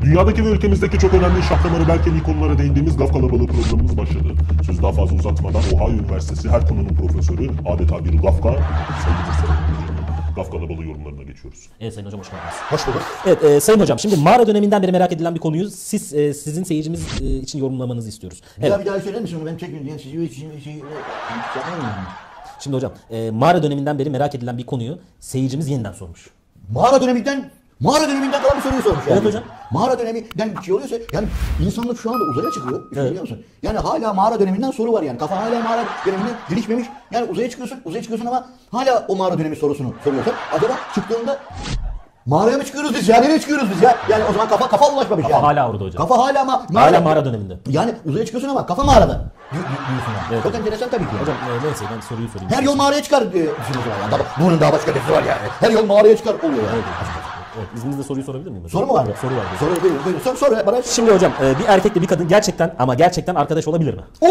Dünyadaki ve ülkemizdeki çok önemli şah damarı belki konulara değindiğimiz Gaf Kalabalığı programımız başladı. Sözü daha fazla uzatmadan Ohio Üniversitesi her konunun profesörü, adeta bir Gafka, Sayın Mustafa Gaf Kalabalığı yorumlarına geçiyoruz. Evet Sayın Hocam, hoş geldiniz. Hoş bulduk. Evet Sayın Hocam, şimdi mağara döneminden beri merak edilen bir konuyu sizin seyircimiz için yorumlamanızı istiyoruz. Evet. Bir daha söyler misin? Ben çekmiyorum. Şimdi hocam, mağara döneminden beri merak edilen bir konuyu seyircimiz yeniden sormuş. Mağara döneminden kalan bir soruyu sormuş yani. Evet hocam. Mağara döneminden bir şey oluyorsa yani insanlık şu anda uzaya çıkıyor. Evet. Biliyor musun? Yani hala mağara döneminden soru var yani. Kafa hala mağara döneminden gelişmemiş. Yani uzaya çıkıyorsun ama hala o mağara dönemi sorusunu soruyorsun. Acaba çıktığında mağaraya mı çıkıyoruz biz ya? Nereye çıkıyoruz biz ya? Yani o zaman kafa ulaşmamış Kafa yani. hala orada hocam. Kafa hala ama Hala mağara döneminde. Yani uzaya çıkıyorsun ama kafa mağarada. Diyorsun yani. Evet. Çok enteresan tabii ki. Hocam neyse ben soruyu sorayım. Her yol mağaraya çıkar düşünüyorsun yani. Bunun daha başka bir var yani. Her yol mağaraya çıkar oluyor yani. Evet, izninizle soruyu sorabilir miyim hocam? Soru mu var? Soru var. Soru bana. Şimdi hocam, bir erkekle bir kadın gerçekten arkadaş olabilir mi? Bu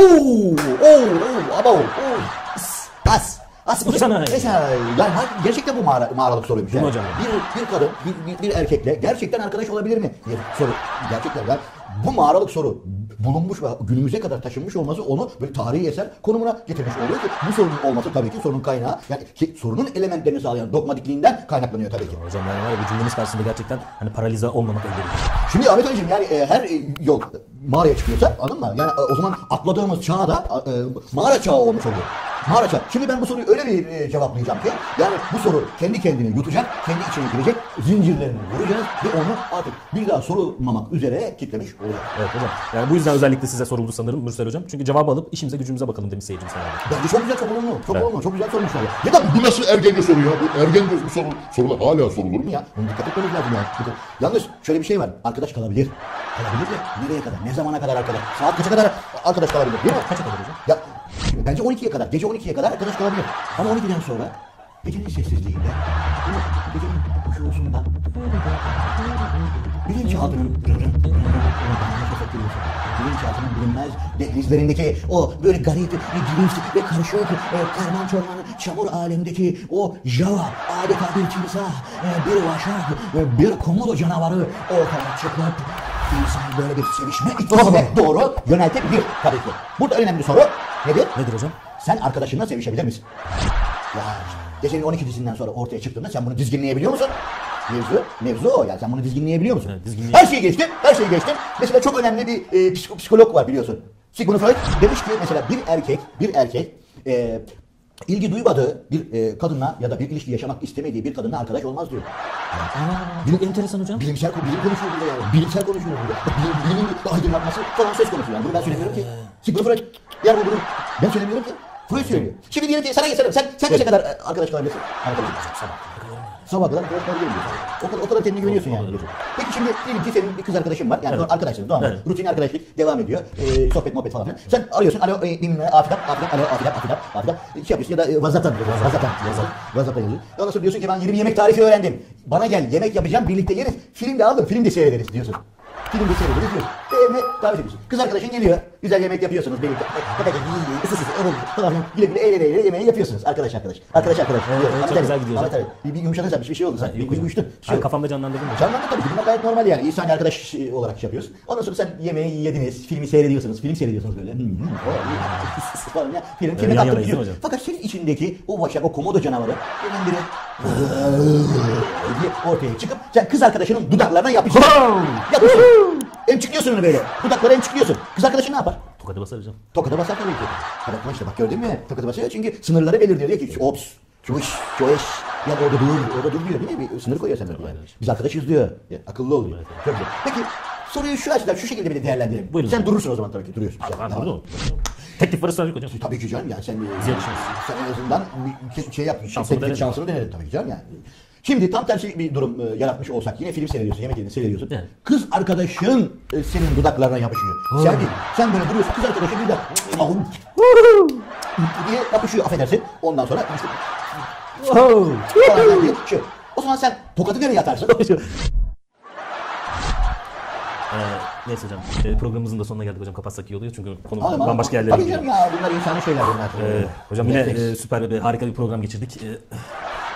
sana. Yani gerçekten bu mağaralık soruymuş. Yani. Hocam. Bir kadın bir erkekle gerçekten arkadaş olabilir mi diye soru. Gerçekten yani bu mağaralık soru bulunmuş ve günümüze kadar taşınmış olması onu böyle tarihi eser konumuna getirmiş oluyor ki bu sorunun olması tabii ki sorunun kaynağı yani sorunun elementlerini sağlayan dogmatikliğinden kaynaklanıyor tabii ki. Hocam yani var ya, bu cümlemiz karşısında gerçekten hani paralize olmamak elde edilir. Şimdi Ahmet Hocam yani her yol mağaraya çıkıyorsa anladın mı? Yani o zaman atladığımız çağda mağara çağı olmuş oluyor. Mağara çağı. Şimdi ben bu soruyu öyle bir cevaplayacağım ki yani bu soru kendi kendini yutacak, kendi içine girecek, zincirlerini vuracağız ve onu artık bir daha sorulmamak üzere kitlemiş olacak. Evet hocam. Yani bu yüzden özellikle size soruldu sanırım Mürsel Hocam. Çünkü cevabı alıp işimize gücümüze bakalım demiş seyircimiz herhalde. Bence çok güzel, çok olumlu. Çok olumlu, çok güzel sormuşlar ya. Ya da bu nasıl ergence soru ya? Bu ergence sorular hala sorulur mu? Ya bunu dikkat etmemiz lazım ya. Yalnız şöyle bir şey var. Arkadaş kalabilir. Kalabilir de nereye kadar? Ne zamana kadar arkadaş? Saat kaça kadar arkadaş kalabilir? Değil mi? Kaça kadar hocam? Ya bence 12'ye kadar. Gece 12'ye kadar arkadaş kalabilir. Ama 12'den sonra gecenin sessizliğinde, gecenin kuşuğusunda bilinçaltının bilinçaltının bilinmez dehlizlerindeki o böyle garip, giriş ve karışık, karman çorman, çamur alemdeki o Java, adeta bir timsah, bir vaşak, bir komodo canavarı ortaya çıkıp insan böyle bir sevişme iklimine doğru yöneltebilir tabii ki. Burada önemli soru nedir? Nedir hocam? Sen arkadaşınla sevişebilir misin? Ya gecenin 12'sinden sonra ortaya çıktığında sen bunu dizginleyebiliyor musun? Mevzu o yani sen bunu dizginleyebiliyor musun? Evet, Her şeyi geçtim. Mesela çok önemli bir psikolog var biliyorsun. Sigmund Freud demiş ki mesela bir erkek ilgi duymadığı bir kadınla ya da bir ilişki yaşamak istemediği bir kadınla arkadaş olmaz diyor. Çok enteresan hocam. Bilim konuşuyor burada yani. Bilimsel konuşuyor burada. Bilimin aydınlatması falan söz konusu yani. Bunu ben söylemiyorum ki. Sigmund Freud yer bunu. Ben söylemiyorum ki. Freud söylüyor. Şimdi diyelim ki sana geçelim. Sen kaça kadar arkadaş kalabilirsin? Sabah kadar arkadaş kalabilirim diyorsun. O kadar kendine güveniyorsun yani. Peki şimdi diyelim ki senin bir kız arkadaşın var. Yani arkadaşsın doğal. Rutin arkadaşlık devam ediyor. Sohbet muhabbet falan filan. Sen arıyorsun. Alo bilmem Afidap. Şey yapıyorsun ya da WhatsApp'tan yazıyorsun. Ondan sonra diyorsun ki ben yeni bir yemek tarifi öğrendim. Bana gel yemek yapacağım birlikte yeriz. Film de aldım. Film de seyrederiz diyorsun. Film de seyrederiz diyorsun. Evine davet ediyorsun. Kız arkadaşın geliyor. Güzel yemek yapıyorsunuz birlikte. Falan güle güle eğlene yemeği yapıyorsunuz. Arkadaş. Evet, çok güzel gidiyor. Bir yumuşatırsan bir şey oldu. Sen bir uyuştun. Kafamda canlandırdım. Canlandı tabii ki. Bunlar gayet normal yani. İnsan arkadaş olarak yapıyoruz. Ondan sonra sen yemeği yediniz. Filmi seyrediyorsunuz. Film seyrediyorsunuz böyle. Falan ya. Filme kaptırıp gidiyor. Fakat senin içindeki o vaşak, o komodo canavarı birdenbire diye ortaya çıkıp sen kız arkadaşının dudaklarına yapışıyorsun. Emçikliyorsun onu böyle. Dudakları emçikliyorsun. Kız arkadaşın ne yapar? Tokadı basar hocam. Tokadı basar tabii ki. Bak işte bak gördün mü? Tokadı basıyor çünkü sınırları belirliyor. Diyor ki ops, çoğuş. Ya orada dur diyor değil mi? Bir sınır koyuyor sen böyle. Biz arkadaşız diyor. Ya, akıllı oluyor. Evet. Peki soruyu şu açıdan şu şekilde bir değerlendirelim. Buyurun. Sen durursun o zaman tabii ki duruyorsun. Ben durdum. Teklif var ısrarlık hocam. Tabii ki canım yani sen en azından bir şey yaptın. Şansını denedin tabii ki canım yani. Şimdi tam tersi bir durum yaratmış olsak yine film seyrediyorsun, yemek yediğini seyrediyorsun. Evet. Kız arkadaşın senin dudaklarına yapışıyor. Sen böyle duruyorsun, kız arkadaşın bir de diye yapışıyor affedersin. Ondan sonra işte o zaman sen tokadı nereye atarsın? Neyse hocam, programımızın da sonuna geldik hocam, kapatsak iyi oluyor çünkü konu bambaşka yerlere gidiyor. Tabii canım ya bunlar insani şeyler bunlar. Hocam yine süper harika bir program geçirdik.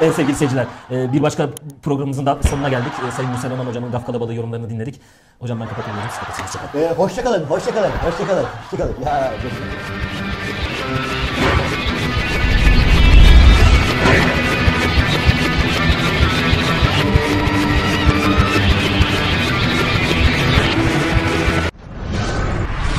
Evet sevgili seyirciler, bir başka programımızın da sonuna geldik. Sayın Mürsel Oman hocamın Gaf Kalabalığı yorumlarını dinledik. Hocam ben kapatıyorum. Siz kapatın. Hoşça kalın. Hoşça kalın. Ya,